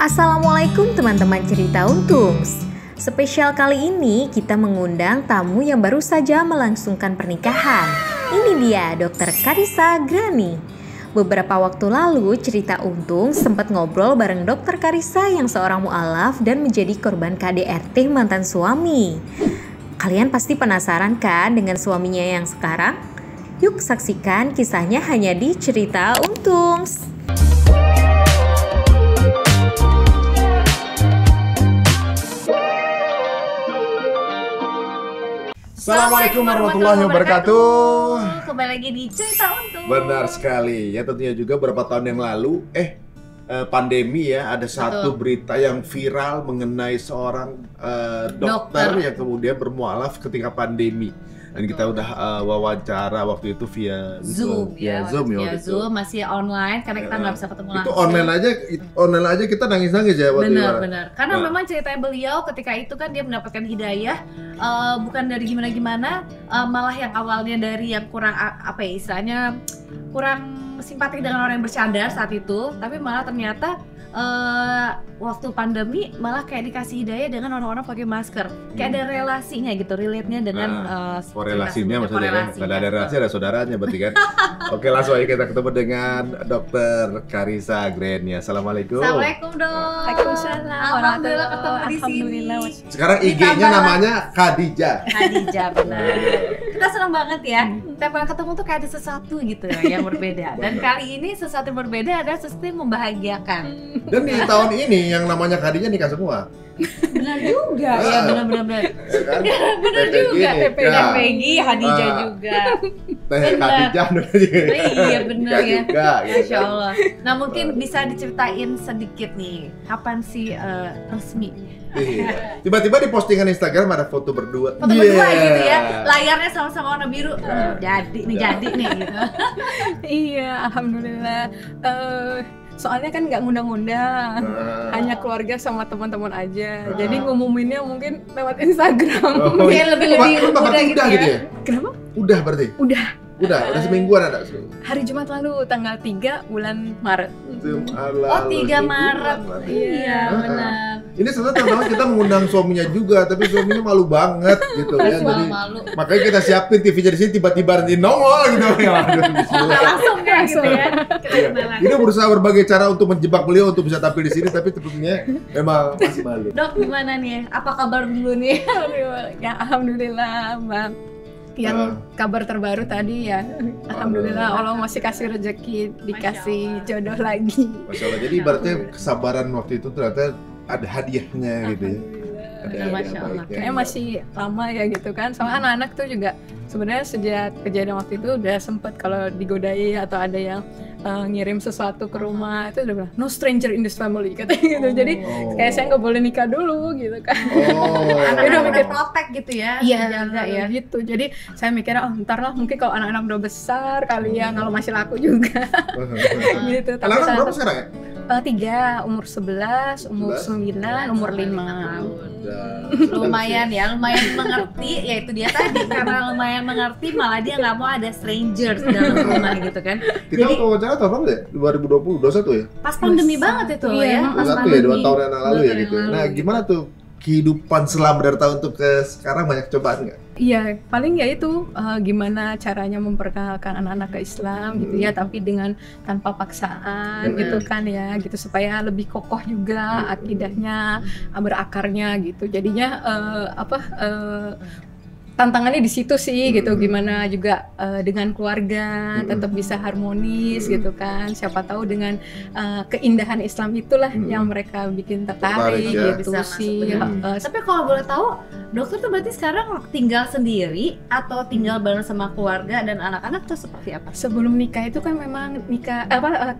Assalamualaikum teman-teman cerita Untungs. Spesial kali ini kita mengundang tamu yang baru saja melangsungkan pernikahan. Ini dia Dr. Karissa Grani. Beberapa waktu lalu cerita Untung sempat ngobrol bareng Dr. Karissa yang seorang mualaf dan menjadi korban KDRT mantan suami. Kalian pasti penasaran kan dengan suaminya yang sekarang? Yuk saksikan kisahnya hanya di cerita Untungs. Assalamualaikum warahmatullahi wabarakatuh. Kembali lagi di cerita Untung. Benar sekali. Ya tentunya juga beberapa tahun yang lalu pandemi ya, ada satu berita yang viral mengenai seorang dokter yang kemudian bermualaf ketika pandemi. Dan kita udah wawancara waktu itu via Zoom ya, Zoom masih online karena kita nggak bisa ketemu langsung. Itu online aja kita nangis-nangis ya waktu itu. Benar. Karena memang ceritanya beliau ketika itu kan dia mendapatkan hidayah, bukan dari gimana-gimana, malah yang awalnya dari yang kurang istilahnya kurang simpatik dengan orang yang bercanda saat itu, tapi malah ternyata waktu pandemi malah kayak dikasih hidayah dengan orang-orang pakai masker. Kayak ada relasinya gitu, relate-nya dengan korelasinya maksudnya kan. Kalau ada relasi ada saudaranya berarti kan. Oke, langsung aja kita ketemu dengan Dr. Karissa Grani. Assalamualaikum. Assalamualaikum dok. Waalaikumsalam. Alhamdulillah ketemu di sini. Sekarang IG-nya namanya Khadijah. Khadijah, benar. Kita senang banget ya. Tiap kali ketemu tuh kayak ada sesuatu gitu ya yang berbeda. Dan kali ini sesuatu yang berbeda adalah sesuatu yang membahagiakan. Dan di tahun ini yang namanya Khadijah nikah semua. Benar juga. Ya benar. Ya kan? Benar juga. Pepe dan Peggy, Khadijah juga. Khadijah iya benar ya. Masya Masya Allah. Nah mungkin bisa diceritain sedikit nih, kapan sih resmi? Tiba-tiba di postingan Instagram ada foto berdua. Foto berdua gitu ya, layarnya sama-sama warna biru. Jadi nih gitu. Iya, alhamdulillah. Soalnya kan nggak ngundang-ngundang, hanya keluarga sama teman-teman aja. Jadi ngumuminnya mungkin lewat Instagram. Mungkin lebih mudah gitu ya. Kenapa? Udah berarti? Udah semingguan ada. Hari Jumat lalu tanggal 3 bulan Maret. Oh 3 Maret. Iya benar. Ini sebenarnya teman-teman kita mengundang suaminya juga, tapi suaminya malu banget gitu ya. Jadi makanya kita siapin TV-nya di sini, tiba-tiba nanti nongol gitu ya. Langsung gitu ya. Ini berusaha berbagai cara untuk menjebak beliau untuk bisa tampil di sini, tapi tentunya memang masih malu. Dok gimana nih? Apa kabar dulu nih? Ya alhamdulillah Mbak. Yang kabar terbaru tadi ya, alhamdulillah Allah masih kasih rezeki, dikasih jodoh lagi. Masya Allah. Jadi ibaratnya kesabaran waktu itu ternyata ada hadiahnya gitu ya. Masya Allah. Kayaknya masih lama ya gitu kan. Sama anak-anak tuh juga sebenarnya sejak kejadian waktu itu udah sempet kalau digodai atau ada yang ngirim sesuatu ke rumah itu udah bilang no stranger in this family katanya gitu. Jadi kayak saya nggak boleh nikah dulu gitu kan. Anak-anak udah protek gitu ya. Iya ya gitu. Jadi saya mikirnya ntar lah mungkin kalau anak-anak udah besar kali ya, kalau masih laku juga. Gitu. Tapi anak-anak berapa sekarang ya? 3, umur 11, umur 9, umur 5. Lumayan mengerti, ya itu dia tadi, karena lumayan mengerti malah dia nggak mau ada strangers dalam rumah gitu kan. Kita waktu wawancara tahun berapa ya? 2020, 21 ya? Pas pandemi banget itu ya. Pas pandemi. 2 tahun yang lalu ya gitu. Nah gimana tuh kehidupan selama dari tahun itu ke sekarang, banyak cobaan nggak? Iya, paling ya itu gimana caranya memperkenalkan anak-anak ke Islam gitu ya, tapi dengan tanpa paksaan gitu kan ya, gitu supaya lebih kokoh juga akidahnya, berakarnya gitu. Jadinya tantangannya di situ sih gitu, gimana juga dengan keluarga tetap bisa harmonis gitu kan. Siapa tahu dengan keindahan Islam itulah yang mereka bikin tertarik ya. gitu sih. Tapi kalau boleh tahu, dokter tuh berarti sekarang tinggal sendiri atau tinggal bareng sama keluarga dan anak-anak tuh seperti apa? Sebelum nikah itu kan memang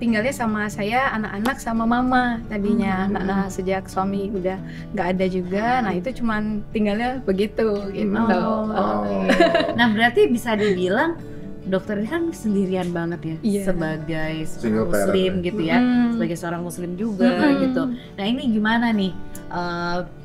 tinggalnya sama saya, anak-anak sama mama tadinya. Nah sejak suami udah nggak ada juga, nah itu cuman tinggalnya begitu gitu. Nah berarti bisa dibilang dokter ini kan sendirian banget ya, sebagai seorang muslim gitu ya, sebagai seorang muslim juga gitu. Nah ini gimana nih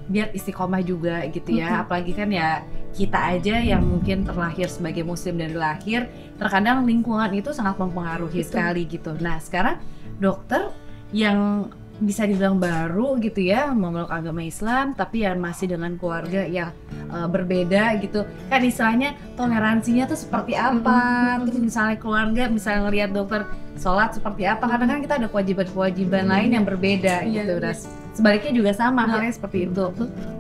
biar istiqomah juga gitu ya, apalagi kan ya kita aja yang mungkin terlahir sebagai muslim dari lahir, terkadang lingkungan itu sangat mempengaruhi sekali gitu. Nah sekarang dokter yang bisa dibilang baru gitu ya, memeluk agama Islam, tapi ya masih dengan keluarga yang berbeda gitu. Kan istilahnya toleransinya tuh seperti apa? Terus misalnya keluarga, misalnya ngelihat dokter sholat seperti apa? Karena kan kita ada kewajiban-kewajiban lain yang berbeda gitu. Dan sebaliknya juga sama halnya seperti itu.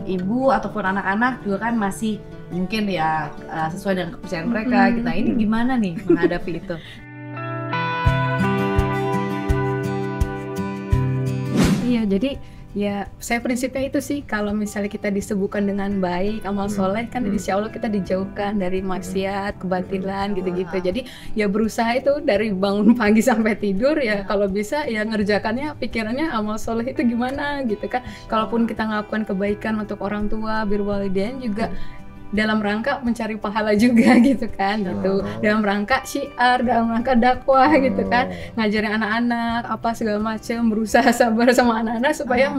Ibu ataupun anak-anak juga kan masih mungkin ya sesuai dengan kepercayaan mereka gitu. Nah, ini gimana nih menghadapi itu? Iya, jadi ya saya prinsipnya itu sih, kalau misalnya kita disebutkan dengan baik, amal soleh kan insya Allah kita dijauhkan dari maksiat, kebatilan gitu-gitu. Jadi ya berusaha itu dari bangun pagi sampai tidur ya kalau bisa ya ngerjakannya pikirannya amal soleh itu gimana gitu kan. Kalaupun kita melakukan kebaikan untuk orang tua, birrul walidain juga dalam rangka mencari pahala juga gitu kan, gitu. Dalam rangka syiar, dalam rangka dakwah gitu kan, ngajarin anak-anak apa segala macam, berusaha sabar sama anak-anak supaya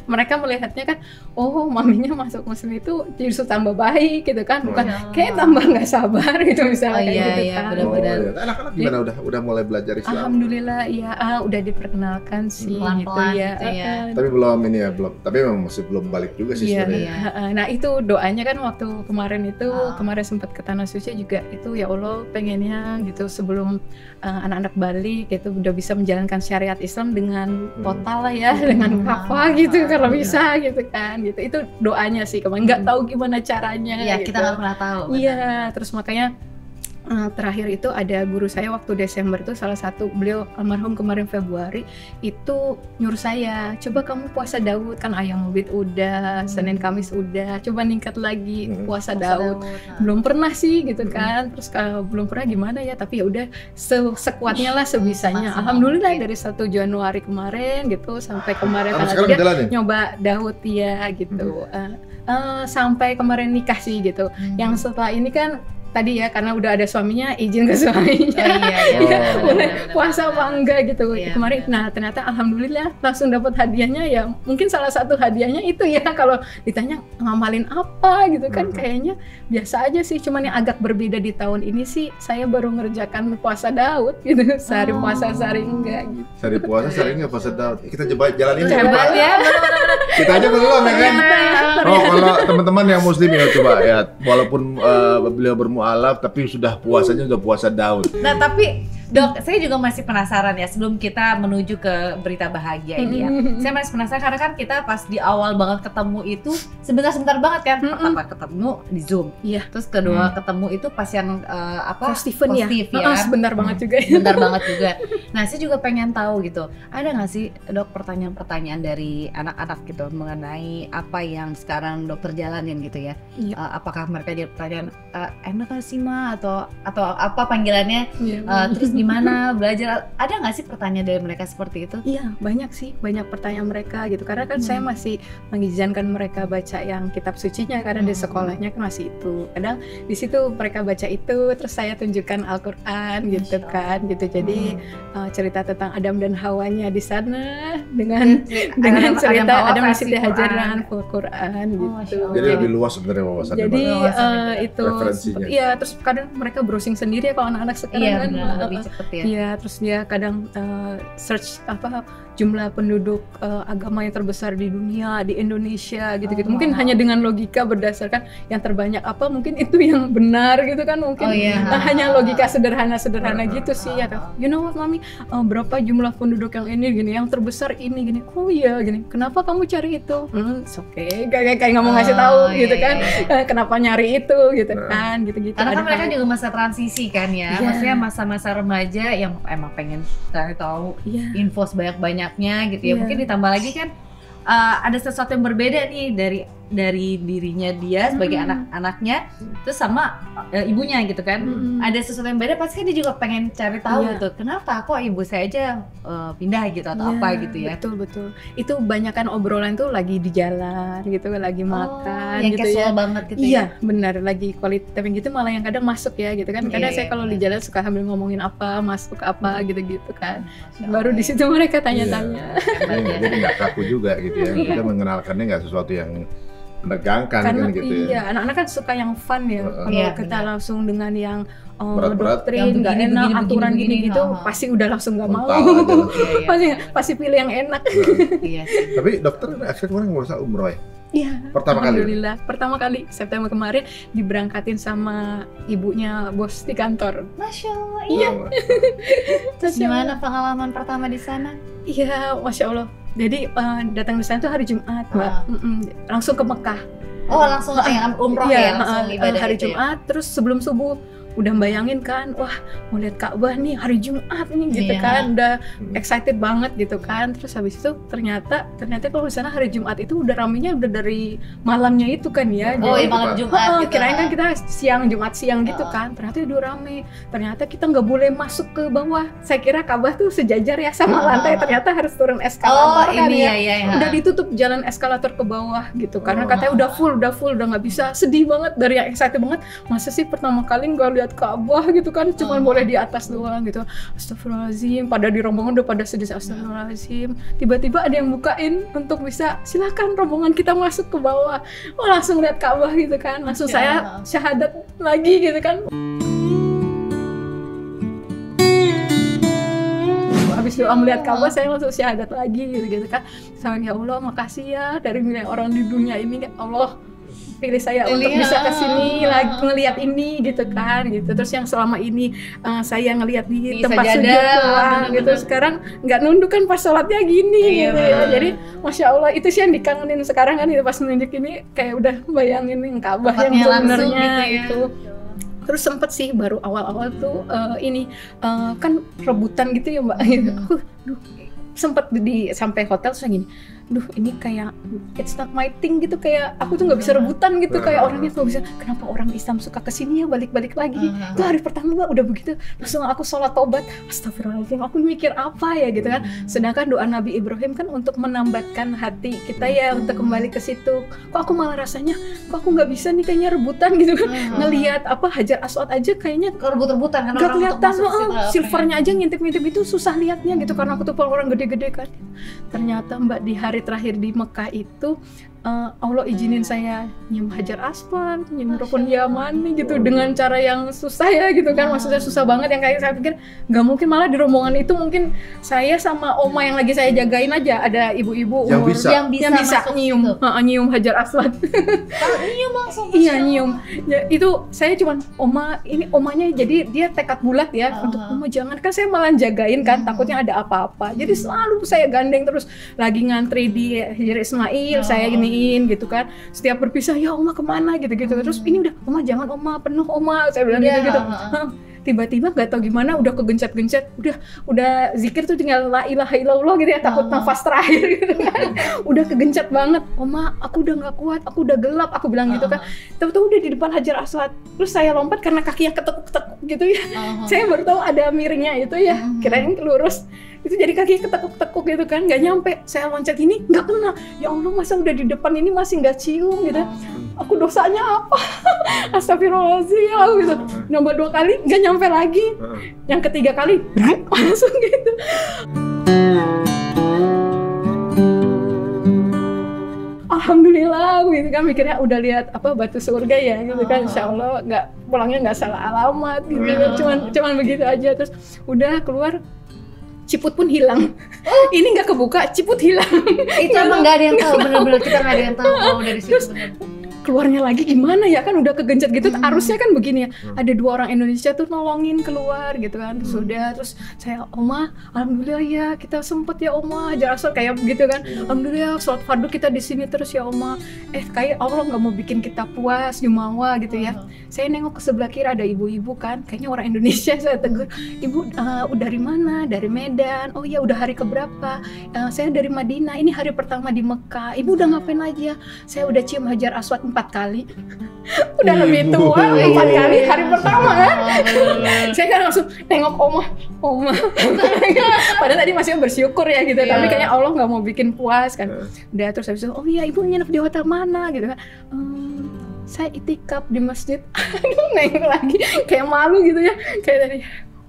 mereka melihatnya kan, oh maminya masuk muslim itu justru tambah baik gitu kan, bukan kayak tambah nggak sabar gitu misalnya gitu kan. Benar-benar. Anak-anak gimana udah mulai belajar Islam? Alhamdulillah ya, udah diperkenalkan sih pelan-pelan gitu ya. Tapi belum ini ya, tapi memang masih belum balik juga sih sebenarnya. Nah itu doanya kan waktu kemarin sempat ke Tanah Suci juga itu, ya Allah pengennya gitu sebelum anak-anak balik itu udah bisa menjalankan syariat Islam dengan total lah ya, dengan kafah gitu kalau bisa gitu kan, gitu. Itu doanya sih, kemarin nggak tahu gimana caranya. Iya, gitu. kita nggak pernah tahu. Iya, terus makanya terakhir itu ada guru saya waktu Desember itu, salah satu beliau almarhum kemarin Februari itu nyuruh saya, coba kamu puasa Daud, kan ayam ubid udah, Senin Kamis udah, coba ningkat lagi puasa Daud. Belum pernah sih gitu kan, terus kalau belum pernah gimana ya, tapi ya udah sekuatnya lah, sebisanya. Alhamdulillah dari 1 Januari kemarin gitu sampai kemarin tanggal 3 nyoba Daud ya gitu. Sampai kemarin nikah sih gitu. Yang setelah ini kan tadi ya karena udah ada suaminya, izin ke suaminya boleh puasa apa enggak gitu kemarin. Nah ternyata alhamdulillah langsung dapat hadiahnya ya, mungkin salah satu hadiahnya itu ya, kalau ditanya ngamalin apa gitu kan kayaknya biasa aja sih, cuman yang agak berbeda di tahun ini sih saya baru ngerjakan puasa Daud gitu, sehari puasa sehari enggak gitu. Sehari puasa sehari enggak puasa Daud. Kita coba jalanin Hebat ya. Kita aja belum ya kan. Kalau teman-teman yang muslim ya coba ya, walaupun beliau bermualaf tapi sudah puasanya udah puasa Daud. Nah tapi Dok, saya juga masih penasaran ya sebelum kita menuju ke berita bahagia ini ya. Saya masih penasaran karena kan kita pas di awal banget ketemu itu sebentar-sebentar banget kan. Pertama ketemu di Zoom. Iya. Terus kedua ketemu itu pas yang positif ya. Sebentar banget juga. Sebentar banget juga. Nah, saya juga pengen tahu gitu. Ada nggak sih Dok pertanyaan-pertanyaan dari anak-anak gitu mengenai apa yang sekarang dokter jalanin gitu ya? Iya. Apakah mereka jadi pertanyaan enak nggak sih Ma atau apa panggilannya? Terus gimana belajar, ada nggak sih pertanyaan dari mereka seperti itu? Iya, banyak sih, banyak pertanyaan mereka gitu, karena kan saya masih mengizinkan mereka baca yang kitab sucinya karena di sekolahnya kan masih itu. Kadang di situ mereka baca itu terus saya tunjukkan Al-Qur'an gitu kan gitu. Jadi cerita tentang Adam dan Hawanya di sana dengan cerita Adam dan Siti Hajar dengan Al-Qur'an gitu. Jadi lebih luas sebenarnya wawasannya. Jadi itu referensinya. Terus kadang mereka browsing sendiri ya kalau anak-anak sekarang kan. Iya, terus dia kadang search jumlah penduduk agama yang terbesar di dunia, di Indonesia gitu-gitu. Mungkin hanya dengan logika berdasarkan yang terbanyak apa, mungkin itu yang benar gitu kan, mungkin hanya logika sederhana gitu sih ya. You know what Mami, berapa jumlah penduduk yang ini gini, yang terbesar ini gini. Oh iya gini, kenapa kamu cari itu? Oke, kayak nggak mau ngasih tahu gitu kan. Kenapa nyari itu gitu kan, gitu-gitu. Karena kan mereka juga masa transisi kan ya, maksudnya masa-masa remaja yang emang pengen cari tahu info sebanyak-banyaknya gitu ya. Mungkin ditambah lagi kan ada sesuatu yang berbeda nih dari dirinya dia sebagai anak-anaknya terus sama ibunya gitu kan. Ada sesuatu yang beda, pasti kan dia juga pengen cari tahu gitu. Kenapa kok ibu saya aja pindah gitu atau apa gitu ya. Betul. Itu banyakan obrolan tuh lagi di jalan gitu, lagi makan yang gitu casual ya. banget gitu Iya, benar, lagi quality time gitu, malah yang kadang masuk ya gitu kan. Kadang saya kalau di jalan suka sambil ngomongin apa, masuk apa gitu-gitu kan. Baru di situ mereka tanya-tanya. Jadi nggak kaku juga gitu ya. Kita mengenalkannya nggak sesuatu yang menegangkan karena kan gitu ya. iya anak-anak kan suka yang fun ya. Kalau Iya, kita benar. langsung dengan yang Berat-berat. doktrin Yang nggak begini, enak, begini, aturan begini, gini-gitu, begini, pasti udah langsung nggak mau. Mental aja langsung. Iya, iya. pasti pilih yang enak. Iya sih. Tapi dokter akhirnya kemarin nggak usah umroh ya? Iya. Pertama kali? Alhamdulillah. Pertama kali September kemarin diberangkatin sama ibunya bos di kantor. Masya Allah. Iya. Terus gimana pengalaman pertama di sana? Iya, masya Allah. Jadi datang di sana tuh hari Jumat, Mbak. Ah. Langsung ke Mekah. Oh langsung yang umroh ya, langsung ibadah hari itu ya? Jumat. Terus sebelum subuh udah bayangin kan, wah mau lihat Ka'bah nih hari Jumat nih gitu Iya. kan, udah excited banget gitu kan. Terus habis itu ternyata kalau di sana hari Jumat itu udah ramenya udah dari malamnya itu kan ya. Oh Jadi- iya malam Jumat gitu. kirain kan kita Jumat siang gitu kan, ternyata udah rame. Ternyata kita nggak boleh masuk ke bawah. Saya kira Ka'bah tuh sejajar ya sama lantai, ternyata harus turun Oh eskalator kan ini ya. ya. Udah ditutup jalan eskalator ke bawah gitu, karena Oh. katanya udah full, udah nggak bisa. Sedih banget, dari yang excited banget. Masa sih pertama kali nggak lihat Ka'bah gitu kan, cuman boleh di atas doang gitu. Astagfirullahaladzim, pada di rombongan udah pada sedih, astagfirullahaladzim. Tiba-tiba ada yang bukain untuk bisa silakan rombongan kita masuk ke bawah. Oh langsung lihat Ka'bah gitu kan, langsung saya syahadat lagi gitu kan. Habis doa melihat Ka'bah saya langsung syahadat lagi gitu kan. Sama ya Allah makasih ya dari miliar orang di dunia ini, ya Allah pilih saya untuk bisa kesini lagi ngelihat ini gitu kan gitu. Terus yang selama ini saya ngelihat di tempat sajadah, sujud doang gitu, bener-bener. sekarang nggak nunduk kan pas sholatnya gini Iya, gitu ya. Jadi masya Allah itu sih yang dikangenin sekarang kan, itu pas nunjuk ini kayak udah bayangin yang Ka'bah yang Tempatnya langsung sebenarnya gitu ya. itu. Terus sempet sih baru awal-awal tuh kan rebutan gitu ya Mbak. Aku sempet sampai hotel terus gini, duh ini kayak it's not my thing gitu, kayak aku tuh nggak bisa rebutan gitu, kayak orangnya nggak bisa. Kenapa orang Islam suka kesini ya balik-balik lagi? Itu hari pertama Mbak udah begitu, langsung aku sholat tobat, astagfirullahaladzim, aku mikir apa ya gitu kan. Sedangkan doa Nabi Ibrahim kan untuk menambatkan hati kita ya untuk kembali ke situ. Kok aku malah rasanya, kok aku nggak bisa nih kayaknya rebutan gitu kan. Ngelihat Hajar Aswad aja kayaknya Rebut-rebutan kan nggak orang untuk kelihatan, masuk ke situ, apa ya? silvernya aja ngintip-ngintip itu susah liatnya gitu, karena aku tuh orang gede-gede kan. Ternyata Mbak di hari terakhir di Mekah itu Allah izinin saya nyium Hajar Aswad, nyium Rukun Yamani gitu dengan cara yang susah ya gitu kan. Maksudnya susah banget yang kayak saya pikir nggak mungkin, malah di rombongan itu mungkin saya sama oma yang lagi saya jagain aja, ada ibu-ibu Yang umur bisa. yang bisa masuk nyium situ. nyium Hajar Aswad. Nyium langsung. Iya nyium. Ya, itu saya cuman omanya jadi dia tekad bulat ya untuk oma jangan, kan saya malah jagain kan, takutnya ada apa-apa. Jadi selalu saya gandeng terus, lagi ngantri di Hajar Ismail saya giniin gitu kan. Setiap berpisah ya oma kemana gitu-gitu. Terus ini udah oma jangan oma penuh oma, saya bilang Iya, gitu-gitu. Tiba-tiba nggak tahu gimana udah kegencet-gencet, udah zikir tuh tinggal la ilaha illallah gitu ya, takut nafas terakhir gitu kan. Udah kegencet banget, oma aku udah nggak kuat, aku udah gelap, aku bilang gitu kan. Tahu-tahu udah di depan Hajar Aswad, terus saya lompat karena kakinya ketekuk-ketekuk gitu ya. Saya baru tahu ada miringnya itu ya, kirain lurus. Itu jadi kaki ketekuk-tekuk gitu kan, nggak nyampe. Saya loncat ini nggak kena. Ya Allah, masa udah di depan ini masih nggak cium gitu. Aku dosanya apa? Astagfirullahaladzim aku gitu. Nambah 2 kali nggak nyampe lagi. Yang ketiga kali langsung gitu. Alhamdulillah gitu kan, mikirnya udah lihat batu surga ya gitu kan, insya Allah pulangnya nggak salah alamat gitu kan. Cuman begitu aja. Terus udah keluar, ciput pun hilang. Ini nggak kebuka, ciput hilang. Itu emang nggak ada yang tahu, bener-bener kita nggak ada yang tahu kalau dari situ. Bener. Keluarnya lagi gimana ya, kan udah kegencet gitu. Arusnya kan begini ya, ada 2 orang Indonesia tuh nolongin keluar gitu kan. Terus saya, oma alhamdulillah ya kita sempet ya oma Hajar Aswad kayak begitu kan. Alhamdulillah sholat fardu kita di sini terus ya oma. Kayak Allah nggak mau bikin kita puas jumawa gitu ya. Saya nengok ke sebelah kiri ada ibu-ibu kan, kayaknya orang Indonesia. Saya tegur, ibu dari mana? Dari Medan. Oh iya, udah hari keberapa? Saya dari Madinah, ini hari pertama di Mekah. Ibu udah ngapain aja? Saya udah cium Hajar Aswad 4 kali. Udah lebih tua 4 kali hari pertama kan. Saya kan langsung nengok oma. Padahal tadi masih bersyukur ya gitu, tapi kayaknya Allah nggak mau bikin puas kan. Udah terus habis itu, oh iya ibu nginep di hotel mana gitu kan. Saya itikaf di masjid. Aduh, nengok lagi kayak malu gitu ya, kayak tadi.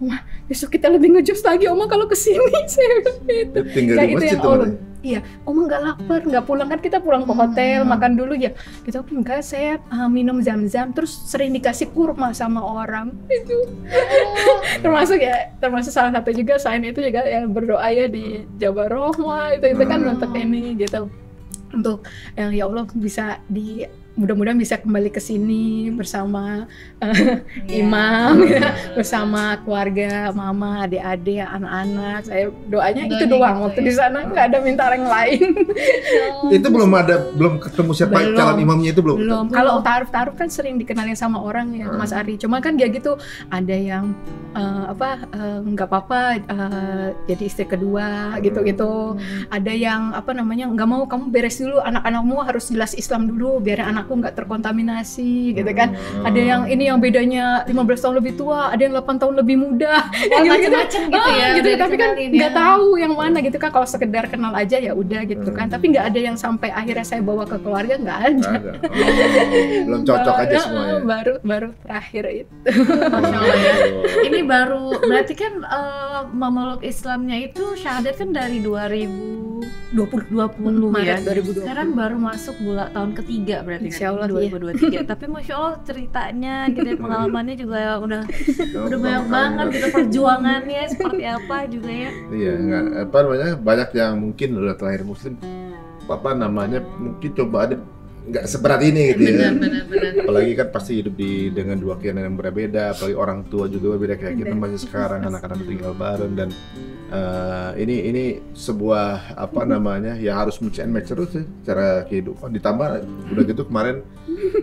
Oma, besok kita lebih ngejus lagi Oma kalau kesini. Saya bilang gitu. Tinggal Kayak di itu masjid yang tuh Allah. Iya, Oma nggak lapar, nggak pulang kan kita pulang ke hotel makan dulu ya. Gitu enggak, saya minum zam-zam terus sering dikasih kurma sama orang itu. termasuk salah satu juga selain itu juga yang berdoa ya di Jawa Rohma itu kan untuk ini gitu. Untuk ya Allah bisa mudah-mudahan bisa kembali ke sini bersama imam ya, bersama keluarga, mama, adik-adik, anak-anak. Saya doanya itu doang waktu di sana, nggak ada minta yang lain. Itu belum ketemu siapa calon imamnya itu belum. Kalau taaruf kan sering dikenalin sama orang ya, Mas Ari. Cuma kan dia gitu, ada yang nggak apa-apa jadi istri kedua gitu. Ada yang nggak mau, kamu beres dulu, anak-anakmu harus jelas Islam dulu biar anakku nggak terkontaminasi gitu kan. Ada yang ini yang bedanya 15 tahun lebih tua, ada yang 8 tahun lebih muda. Macam-macam gitu ya. Gitu, tapi kan nggak tahu yang mana gitu kan. Kalau sekedar kenal aja ya udah gitu kan. Tapi nggak ada yang sampai akhirnya saya bawa ke keluarga, nggak ada. Belum cocok aja semuanya. Baru terakhir itu. Masya Allah ya. Ini baru berarti kan memeluk Islamnya itu syahadat kan dari 2020 ya. 2020. Sekarang baru masuk tahun ketiga berarti Insya Allah 2023. Tapi Masya Allah ceritanya gitu, pengalamannya juga udah banyak banget gitu, perjuangannya seperti apa juga ya. Iya, banyak yang mungkin udah terlahir muslim mungkin coba ada nggak seberat ini gitu ya. Benar. Apalagi kan pasti hidup dengan dua keyakinan yang berbeda, apalagi orang tua juga berbeda kayak kita masih sekarang anak-anak tinggal bareng dan ini sebuah ya harus mix and match terus ya cara kehidupan. Ditambah udah gitu kemarin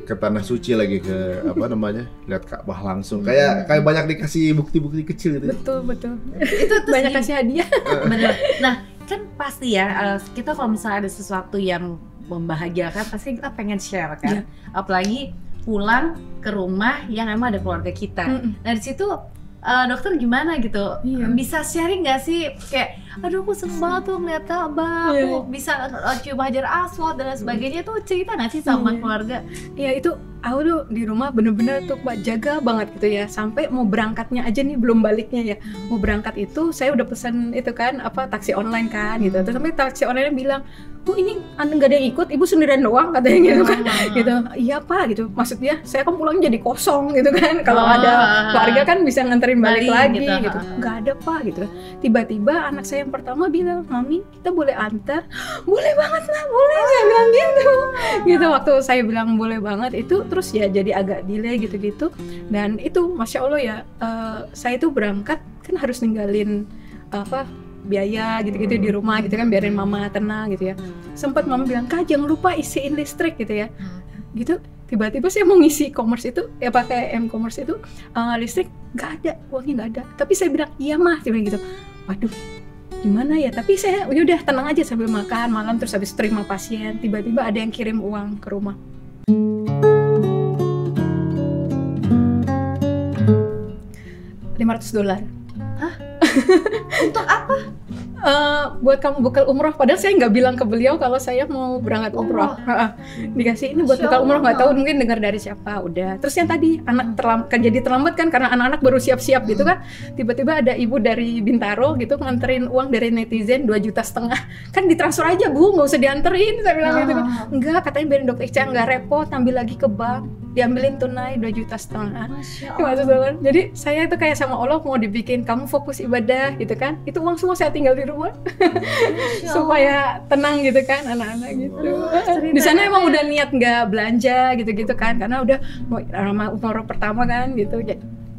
ke tanah suci lagi ke lihat Ka'bah langsung kayak banyak dikasih bukti-bukti kecil gitu. Betul. Itu banyak kasih hadiah. Bener. Nah kan pasti ya kita kalau misalnya ada sesuatu yang membahagiakan pasti kita pengen share kan, apalagi pulang ke rumah yang emang ada keluarga kita. Nah di situ dokter gimana gitu, bisa sharing nggak sih kayak, aduh aku seneng banget tuh ngeliat Ka'bah, aku bisa cium Hajar Aswad dan lain sebagainya, tuh cerita nggak sih sama keluarga? Iya itu aku tuh di rumah bener-bener tuh jaga banget gitu ya, sampai mau berangkatnya aja nih belum baliknya ya, mau berangkat itu saya udah pesan itu kan taksi online kan gitu, terus sampai taksi online bilang, Bu ini nggak ada yang ikut, ibu sendirian doang katanya gitu kan, gitu. Iya Pak gitu, maksudnya saya kan pulang jadi kosong gitu kan, kalau ada keluarga kan bisa nganterin balik lagi gitu. Nggak ada Pak gitu. Tiba-tiba anak saya yang pertama bilang, Mami kita boleh antar? Boleh banget lah, boleh, saya bilang gitu. Gitu waktu saya bilang boleh banget itu, terus ya jadi agak delay gitu-gitu. Dan itu Masya Allah ya, saya tuh berangkat kan harus ninggalin biaya gitu-gitu di rumah gitu kan, biarin mama tenang gitu ya. Sempat mama bilang, Kak jangan lupa isiin listrik gitu ya. Gitu tiba-tiba saya mau ngisi e-commerce itu ya, pakai m-commerce itu listrik nggak ada, uangnya nggak ada. Tapi saya bilang iya mah, dia bilang gitu. Waduh gimana ya, tapi saya udah tenang aja sambil makan malam, terus habis terima pasien tiba-tiba ada yang kirim uang ke rumah. $500. Hah? Untuk apa? Buat kamu bekal umroh. Padahal saya nggak bilang ke beliau kalau saya mau berangkat umroh. Dikasih ini buat bekal umroh, nggak tahu mungkin dengar dari siapa. Udah. Terus yang tadi anak jadi terlambat kan karena anak-anak baru siap-siap gitu kan. Tiba-tiba ada ibu dari Bintaro gitu nganterin uang dari netizen 2,5 juta. Kan ditransfer aja Bu, nggak usah dianterin. Saya bilang gitu kan. Enggak, katanya biarin dokter Ica nggak repot, ambil lagi ke bank, diambilin tunai 2,5 juta. Jadi saya itu kayak sama Allah mau dibikin kamu fokus ibadah gitu kan. Itu uang semua saya tinggal di rumah supaya tenang gitu kan anak-anak gitu. Di sana emang udah niat nggak belanja gitu-gitu kan, karena udah mau umroh pertama kan gitu.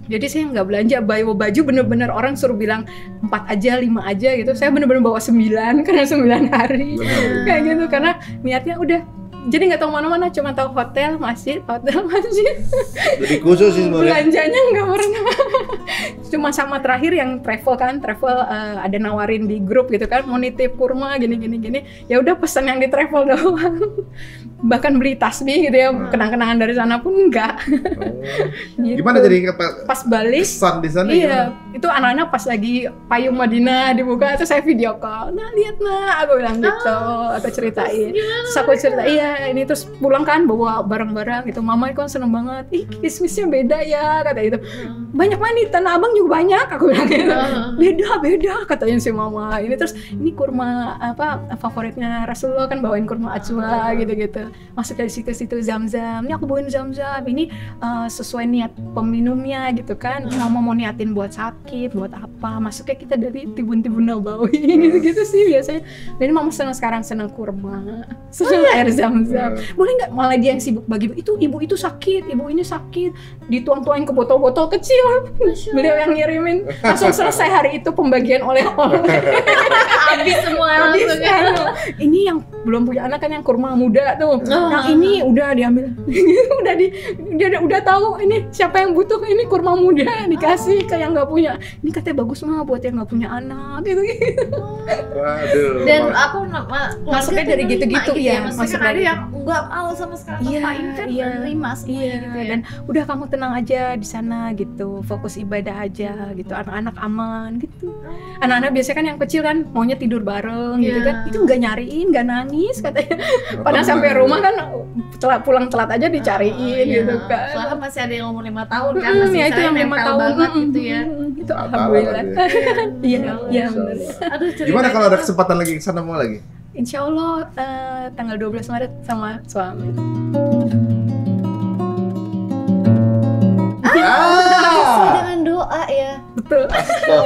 Jadi saya nggak belanja, bawa baju bener-bener orang suruh bilang 4 aja, 5 aja gitu. Saya bener-bener bawa 9 karena 9 hari kayak gitu, karena niatnya udah. Jadi nggak tahu mana-mana, cuma tahu hotel, masjid. Lebih khusus sih sebenarnya. Belanjanya nggak pernah. Cuma sama terakhir yang travel ada nawarin di grup gitu kan, mau nitip kurma gini. Ya udah pesan yang di travel doang. Bahkan beli tasbih gitu ya, kenang-kenangan dari sana pun enggak. Gitu. Gimana jadi pas balik? Kesan di sana? Iya, itu anak-anak pas lagi payung Madinah dibuka, itu saya video call. Nah lihat nak, aku bilang gitu, aku ceritain. Terus aku cerita, iya selesai ini terus pulang kan bawa barang-barang gitu. Mama kan seneng banget, ih kismisnya beda ya kata gitu. Banyak mana Tanah Abang juga banyak, aku bilang gitu. Beda katanya si mama. Ini terus ini kurma apa favoritnya Rasulullah kan, bawain kurma ajwa gitu-gitu. Masuk dari situ Zam-Zam. Ini aku bawain Zam-Zam. Ini sesuai niat peminumnya gitu kan. Mama mau niatin buat sakit, buat apa. Masuknya kita dari Tibun-Tibun Nabawi gitu-gitu sih biasanya. Dan mama sekarang senang kurma, senang air Zam-Zam. Boleh nggak malah dia yang sibuk bagi itu, ibu itu sakit, ibu ini sakit, dituang-tuangin ke botol-botol kecil. Beliau yang ngirimin, langsung selesai hari itu pembagian oleh-oleh. Habis semua langsung kan. Ini yang belum punya anak kan yang kurma muda tuh. Yang ini udah diambil. udah tahu ini siapa yang butuh ini kurma muda, dikasih ke yang nggak punya. Ini katanya bagus mah buat yang nggak punya anak gitu. Waduh. Dan aku masuknya dari gitu-gitu ya. Maksudnya kan ada yang nggak mau sama sekali ngapain kan terima semuanya gitu ya. Dan udah kamu tenang aja di sana gitu, fokus ibadah aja gitu, anak-anak aman gitu. Anak-anak biasanya kan yang kecil kan maunya tidur bareng gitu kan, itu nggak nyariin, nggak nangis katanya. Padahal sampai rumah kan pulang telat aja dicariin gitu kan. Soalnya masih ada yang umur 5 tahun kan, masih ya itu yang 5 tahun banget gitu ya. Itu alhamdulillah. Iya benar. Aduh, Gimana kalau ada kesempatan lagi ke sana mau lagi? Insya Allah tanggal 12 Maret sama suami. Dengan doa ya. Betul.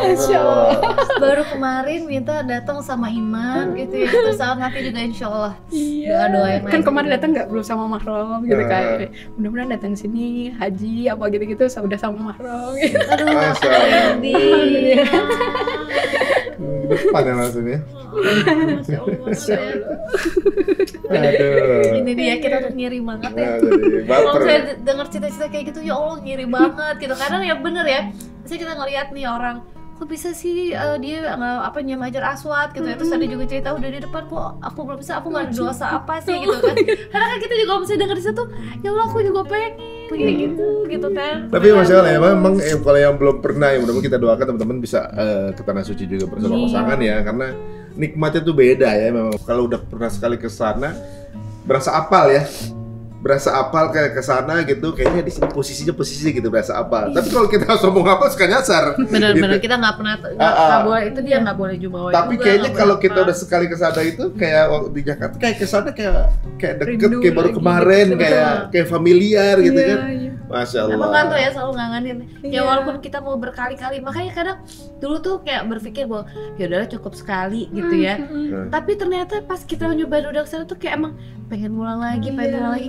Insya Allah. Baru kemarin minta datang sama Iman gitu ya. Terus nanti juga insya Allah. Iya. Doa yang kan lain kemarin juga. datang nggak belum sama mahram gitu kayak. Mudah-mudahan datang sini haji apa gitu-gitu udah sama mahram. Gitu. Aduh, Masya Allah. Randy. Depan ya langsung ya. Masya Allah. Aduh. Ini dia, kita tuh ngiri banget ya. Nah, jadi Kalau baper. saya denger cerita-cerita kayak gitu, ya Allah ngiri banget gitu. Karena ya bener ya, misalnya kita ngeliat nih orang, kok bisa sih dia nggak nyam Hajar Aswad gitu ya. Terus ada juga cerita udah di depan, kok aku belum bisa, aku nggak ada dosa apa sih gitu kan. Karena kan kita juga kalau misalnya denger di situ, ya Allah aku juga pengen kayak gitu kan. Tapi Masya Allah ya, memang kalau yang belum pernah, ya mudah-mudahan kita doakan teman-teman bisa ke Tanah Suci juga bersama pasangan ya, karena nikmatnya tuh beda ya. Memang kalau udah pernah sekali ke sana, berasa apal kayak ke sana gitu, kayaknya di sini posisi gitu berasa apal. Tapi kalau kita ngomong apa suka nyasar. Benar-benar gitu. kita nggak pernah nggak boleh, itu dia nggak boleh juga. Tapi kayaknya kalau kita udah sekali ke sana itu kayak waktu di Jakarta kayak ke sana kayak deket, Rindu kayak baru lagi, kemarin, gitu. kayak familiar gitu Iya, kan. iya. Masya Allah. Emang kan tuh ya selalu ngangenin. Ya Iya. walaupun kita mau berkali-kali, makanya kadang dulu tuh kayak berpikir bahwa ya udahlah cukup sekali gitu ya. Tapi ternyata pas kita nyobain udah kesana tuh kayak emang pengen pulang lagi,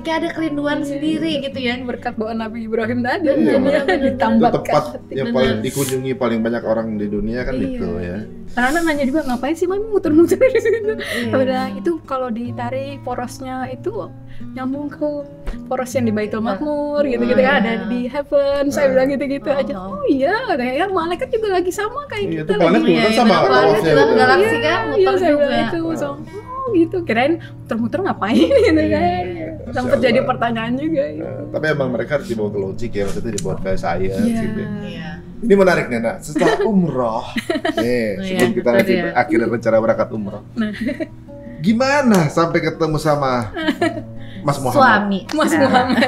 kayak ada kerinduan sendiri gitu ya. Berkat doa Nabi Ibrahim tadi Iya, ya, itu ditambatkan. tempat yang Bener. paling dikunjungi paling banyak orang di dunia kan Iya. itu ya. Anak-anak nanya juga ngapain sih mami muter-muter di situ. Iya. Udah itu kalau ditarik porosnya itu nyambung ke poros yang di Baitul Makmur gitu-gitu kan, ada di heaven. Saya bilang gitu-gitu aja. Oh iya, katanya ya malaikat juga lagi sama kayak Iya, kita itu planet lagi. juga kan sama planet Earth-nya juga gitu. galaksi kan Iya, muter saya juga. bilang itu so, oh gitu, kirain muter-muter ngapain gitu kan. Sempat Masya jadi Allah. pertanyaan juga. Tapi emang mereka harus dibawa ke logik ya, maksudnya dibawa ke science Iya. gitu ya. Iya. Ini menarik nih, Nak. Setelah umroh, nih, Oh, sebelum iya, kita betul lanjut ya. akhirnya rencana berangkat umroh. Gimana sampai ketemu sama Mas Muhammad? Suami. Mas Muhammad.